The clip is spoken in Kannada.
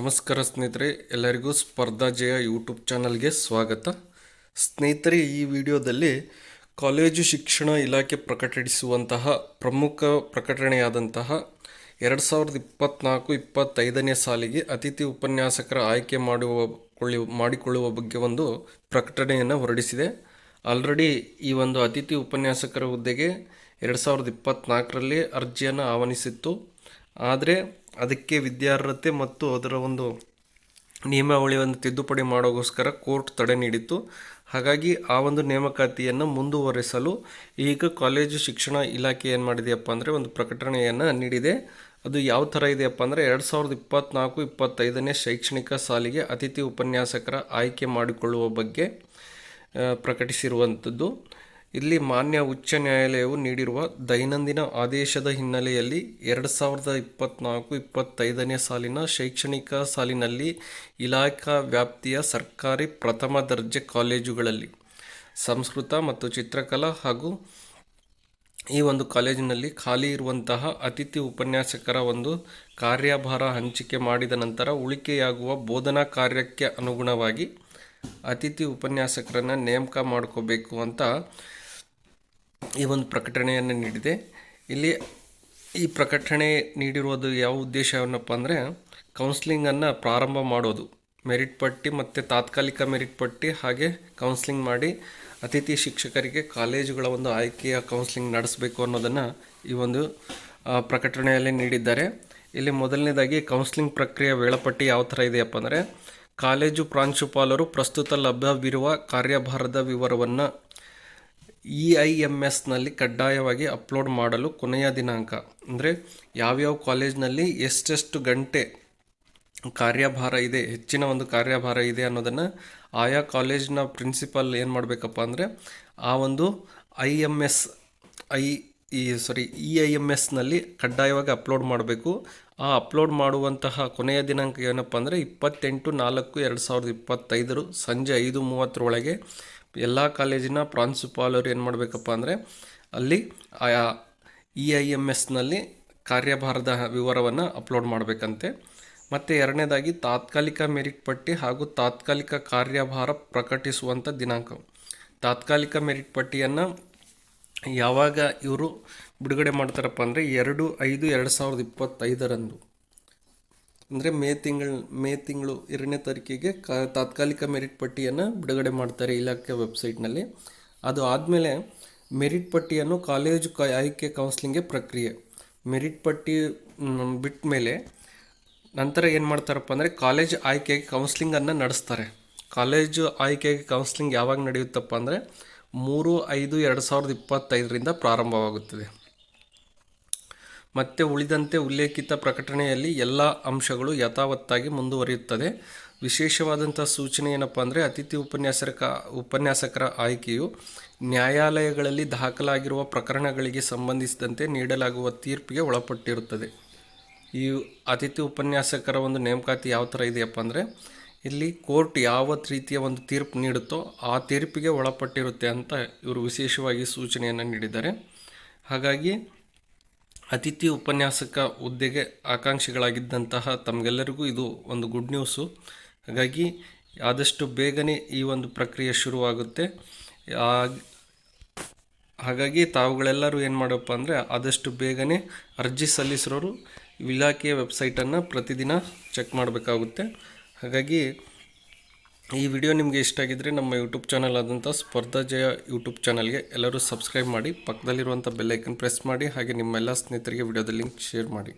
ನಮಸ್ಕಾರ ಸ್ನೇಹಿತರೆ, ಎಲ್ಲರಿಗೂ ಸ್ಪರ್ಧಾ ಜಯ ಯೂಟ್ಯೂಬ್ ಚಾನಲ್ಗೆ ಸ್ವಾಗತ. ಸ್ನೇಹಿತರೆ, ಈ ವಿಡಿಯೋದಲ್ಲಿ ಕಾಲೇಜು ಶಿಕ್ಷಣ ಇಲಾಖೆ ಪ್ರಕಟಿಸುವಂತಹ ಪ್ರಮುಖ ಪ್ರಕಟಣೆಯಾದಂತಹ 2024-25ನೇ ಸಾಲಿಗೆ ಅತಿಥಿ ಉಪನ್ಯಾಸಕರ ಆಯ್ಕೆ ಮಾಡಿಕೊಳ್ಳುವ ಬಗ್ಗೆ ಒಂದು ಪ್ರಕಟಣೆಯನ್ನು ಹೊರಡಿಸಿದೆ. ಆಲ್ರೆಡಿ ಈ ಒಂದು ಅತಿಥಿ ಉಪನ್ಯಾಸಕರ ಹುದ್ದೆಗೆ 2024ರಲ್ಲಿ ಅರ್ಜಿಯನ್ನು ಆಹ್ವಾನಿಸಿತ್ತು. ಆದರೆ ಅದಕ್ಕೆ ವಿದ್ಯಾರ್ಹತೆ ಮತ್ತು ಅದರ ಒಂದು ನಿಯಮಾವಳಿಯನ್ನು ತಿದ್ದುಪಡಿ ಮಾಡೋಗೋಸ್ಕರ ಕೋರ್ಟ್ ತಡೆ ನೀಡಿತ್ತು. ಹಾಗಾಗಿ ಆ ಒಂದು ನೇಮಕಾತಿಯನ್ನು ಮುಂದುವರಿಸಲು ಈಗ ಕಾಲೇಜು ಶಿಕ್ಷಣ ಇಲಾಖೆ ಏನು ಮಾಡಿದೆಯಪ್ಪ ಅಂದರೆ ಒಂದು ಪ್ರಕಟಣೆಯನ್ನು ನೀಡಿದೆ. ಅದು ಯಾವ ಥರ ಇದೆಯಪ್ಪ ಅಂದರೆ 2024-25ನೇ ಶೈಕ್ಷಣಿಕ ಸಾಲಿಗೆ ಅತಿಥಿ ಉಪನ್ಯಾಸಕರ ಆಯ್ಕೆ ಮಾಡಿಕೊಳ್ಳುವ ಬಗ್ಗೆ ಪ್ರಕಟಿಸಿರುವಂಥದ್ದು. ಇಲ್ಲಿ ಮಾನ್ಯ ಉಚ್ಚ ನ್ಯಾಯಾಲಯವು ನೀಡಿರುವ ದೈನಂದಿನ ಆದೇಶದ ಹಿನ್ನೆಲೆಯಲ್ಲಿ 2024-25ನೇ ಸಾಲಿನ ಶೈಕ್ಷಣಿಕ ಸಾಲಿನಲ್ಲಿ ಇಲಾಖಾ ವ್ಯಾಪ್ತಿಯ ಸರ್ಕಾರಿ ಪ್ರಥಮ ದರ್ಜೆ ಕಾಲೇಜುಗಳಲ್ಲಿ ಸಂಸ್ಕೃತ ಮತ್ತು ಚಿತ್ರಕಲಾ ಹಾಗೂ ಈ ಒಂದು ಕಾಲೇಜಿನಲ್ಲಿ ಖಾಲಿ ಇರುವಂತಹ ಅತಿಥಿ ಉಪನ್ಯಾಸಕರ ಒಂದು ಕಾರ್ಯಭಾರ ಹಂಚಿಕೆ ಮಾಡಿದ ನಂತರ ಉಳಿಕೆಯಾಗುವ ಬೋಧನಾ ಕಾರ್ಯಕ್ಕೆ ಅನುಗುಣವಾಗಿ ಅತಿಥಿ ಉಪನ್ಯಾಸಕರನ್ನು ನೇಮಕ ಮಾಡ್ಕೋಬೇಕು ಅಂತ ಈ ಒಂದು ಪ್ರಕಟಣೆಯನ್ನು ನೀಡಿದೆ. ಇಲ್ಲಿ ಈ ಪ್ರಕಟಣೆ ನೀಡಿರುವುದು ಯಾವ ಉದ್ದೇಶವನ್ನಪ್ಪ ಅಂದರೆ ಕೌನ್ಸ್ಲಿಂಗನ್ನು ಪ್ರಾರಂಭ ಮಾಡೋದು, ಮೆರಿಟ್ ಪಟ್ಟಿ ಮತ್ತು ತಾತ್ಕಾಲಿಕ ಮೆರಿಟ್ ಪಟ್ಟಿ ಹಾಗೆ ಕೌನ್ಸ್ಲಿಂಗ್ ಮಾಡಿ ಅತಿಥಿ ಶಿಕ್ಷಕರಿಗೆ ಕಾಲೇಜುಗಳ ಒಂದು ಆಯ್ಕೆಯ ಕೌನ್ಸ್ಲಿಂಗ್ ನಡೆಸಬೇಕು ಅನ್ನೋದನ್ನು ಈ ಒಂದು ಪ್ರಕಟಣೆಯಲ್ಲಿ ನೀಡಿದ್ದಾರೆ. ಇಲ್ಲಿ ಮೊದಲನೇದಾಗಿ ಕೌನ್ಸ್ಲಿಂಗ್ ಪ್ರಕ್ರಿಯೆ ವೇಳಾಪಟ್ಟಿ ಯಾವ ಥರ ಇದೆಯಪ್ಪ ಅಂದರೆ ಕಾಲೇಜು ಪ್ರಾಂಶುಪಾಲರು ಪ್ರಸ್ತುತ ಲಭ್ಯವಿರುವ ಕಾರ್ಯಭಾರದ ವಿವರವನ್ನು EIMSನಲ್ಲಿ ಕಡ್ಡಾಯವಾಗಿ ಅಪ್ಲೋಡ್ ಮಾಡಲು ಕೊನೆಯ ದಿನಾಂಕ ಅಂದರೆ ಯಾವ್ಯಾವ ಕಾಲೇಜ್ನಲ್ಲಿ ಎಷ್ಟೆಷ್ಟು ಗಂಟೆ ಕಾರ್ಯಭಾರ ಇದೆ, ಹೆಚ್ಚಿನ ಒಂದು ಕಾರ್ಯಭಾರ ಇದೆ ಅನ್ನೋದನ್ನು ಆಯಾ ಕಾಲೇಜಿನ ಪ್ರಿನ್ಸಿಪಲ್ ಏನು ಮಾಡಬೇಕಪ್ಪ ಅಂದರೆ ಆ ಒಂದು EIMSನಲ್ಲಿ ಕಡ್ಡಾಯವಾಗಿ ಅಪ್ಲೋಡ್ ಮಾಡಬೇಕು. ಆ ಅಪ್ಲೋಡ್ ಮಾಡುವಂತಹ ಕೊನೆಯ ದಿನಾಂಕ ಏನಪ್ಪ ಅಂದರೆ 28/4/2025 ಸಂಜೆ 5:30 ಎಲ್ಲ ಕಾಲೇಜಿನ ಪ್ರಾಂಶುಪಾಲರು ಏನು ಮಾಡಬೇಕಪ್ಪ ಅಂದರೆ ಅಲ್ಲಿ ಆಯಾ EIMSನಲ್ಲಿ ಕಾರ್ಯಭಾರದ ವಿವರವನ್ನು ಅಪ್ಲೋಡ್ ಮಾಡಬೇಕಂತೆ. ಮತ್ತು ಎರಡನೇದಾಗಿ ತಾತ್ಕಾಲಿಕ ಮೆರಿಟ್ ಪಟ್ಟಿ ಹಾಗೂ ತಾತ್ಕಾಲಿಕ ಕಾರ್ಯಭಾರ ಪ್ರಕಟಿಸುವಂಥ ದಿನಾಂಕ. ತಾತ್ಕಾಲಿಕ ಮೆರಿಟ್ ಪಟ್ಟಿಯನ್ನು ಯಾವಾಗ ಇವರು ಬಿಡುಗಡೆ ಮಾಡ್ತಾರಪ್ಪ ಅಂದರೆ 2/5/2025 ಅಂದರೆ ಮೇ ತಿಂಗಳು 2ನೇ ತಾರೀಕಿಗೆ ತಾತ್ಕಾಲಿಕ ಮೆರಿಟ್ ಪಟ್ಟಿಯನ್ನು ಬಿಡುಗಡೆ ಮಾಡ್ತಾರೆ ಇಲಾಖೆ ವೆಬ್ಸೈಟ್ನಲ್ಲಿ. ಅದು ಆದಮೇಲೆ ಮೆರಿಟ್ ಪಟ್ಟಿಯನ್ನು ಕಾಲೇಜು ಆಯ್ಕೆ ಕೌನ್ಸ್ಲಿಂಗ್ಗೆ ಪ್ರಕ್ರಿಯೆ. ಮೆರಿಟ್ ಪಟ್ಟಿ ಬಿಟ್ಟ ಮೇಲೆ ನಂತರ ಏನು ಮಾಡ್ತಾರಪ್ಪ ಅಂದರೆ ಕಾಲೇಜ್ ಆಯ್ಕೆಗೆ ಕೌನ್ಸ್ಲಿಂಗನ್ನು ನಡೆಸ್ತಾರೆ. ಕಾಲೇಜು ಆಯ್ಕೆಗೆ ಕೌನ್ಸ್ಲಿಂಗ್ ಯಾವಾಗ ನಡೆಯುತ್ತಪ್ಪ ಅಂದರೆ 3/5/2025 ಪ್ರಾರಂಭವಾಗುತ್ತದೆ. ಮತ್ತು ಉಳಿದಂತೆ ಉಲ್ಲೇಖಿತ ಪ್ರಕಟಣೆಯಲ್ಲಿ ಎಲ್ಲ ಅಂಶಗಳು ಯಥಾವತ್ತಾಗಿ ಮುಂದುವರಿಯುತ್ತದೆ. ವಿಶೇಷವಾದಂಥ ಸೂಚನೆ ಏನಪ್ಪ ಅಂದರೆ ಅತಿಥಿ ಉಪನ್ಯಾಸಕರ ಆಯ್ಕೆಯು ನ್ಯಾಯಾಲಯಗಳಲ್ಲಿ ದಾಖಲಾಗಿರುವ ಪ್ರಕರಣಗಳಿಗೆ ಸಂಬಂಧಿಸಿದಂತೆ ನೀಡಲಾಗುವ ತೀರ್ಪಿಗೆ ಒಳಪಟ್ಟಿರುತ್ತದೆ. ಈ ಅತಿಥಿ ಉಪನ್ಯಾಸಕರ ಒಂದು ನೇಮಕಾತಿ ಯಾವ ಥರ ಇದೆಯಪ್ಪ ಅಂದರೆ ಇಲ್ಲಿ ಕೋರ್ಟ್ ಯಾವ ರೀತಿಯ ಒಂದು ತೀರ್ಪು ನೀಡುತ್ತೋ ಆ ತೀರ್ಪಿಗೆ ಒಳಪಟ್ಟಿರುತ್ತೆ ಅಂತ ಇವರು ವಿಶೇಷವಾಗಿ ಸೂಚನೆಯನ್ನು ನೀಡಿದ್ದಾರೆ. ಹಾಗಾಗಿ ಅತಿಥಿ ಉಪನ್ಯಾಸಕ ಹುದ್ದೆಗೆ ಆಕಾಂಕ್ಷಿಗಳಾಗಿದ್ದಂತಹ ತಮಗೆಲ್ಲರಿಗೂ ಇದು ಒಂದು ಗುಡ್ ನ್ಯೂಸು. ಹಾಗಾಗಿ ಆದಷ್ಟು ಬೇಗನೆ ಈ ಒಂದು ಪ್ರಕ್ರಿಯೆ ಶುರುವಾಗುತ್ತೆ. ಹಾಗಾಗಿ ತಾವುಗಳೆಲ್ಲರೂ ಏನು ಮಾಡಪ್ಪ ಅಂದರೆ ಆದಷ್ಟು ಬೇಗನೆ ಅರ್ಜಿ ಸಲ್ಲಿಸಿರೋರು ಇಲಾಖೆಯ ವೆಬ್ಸೈಟನ್ನು ಪ್ರತಿದಿನ ಚೆಕ್ ಮಾಡಬೇಕಾಗುತ್ತೆ. ಹಾಗಾಗಿ ಈ ವಿಡಿಯೋ ನಿಮಗೆ ಇಷ್ಟ ಆಗಿದ್ದರೆ ನಮ್ಮ ಯೂಟ್ಯೂಬ್ ಚಾನಲ್ ಆದಂಥ ಸ್ಪರ್ಧಾ ಜಯ ಯೂಟ್ಯೂಬ್ ಚಾನಲ್ಗೆ ಎಲ್ಲರೂ ಸಬ್ಸ್ಕ್ರೈಬ್ ಮಾಡಿ, ಪಕ್ಕದಲ್ಲಿರುವಂಥ ಬೆಲ್ ಐಕನ್ ಪ್ರೆಸ್ ಮಾಡಿ, ಹಾಗೆ ನಿಮ್ಮೆಲ್ಲ ಸ್ನೇಹಿತರಿಗೆ ವಿಡಿಯೋದ ಲಿಂಕ್ ಶೇರ್ ಮಾಡಿ.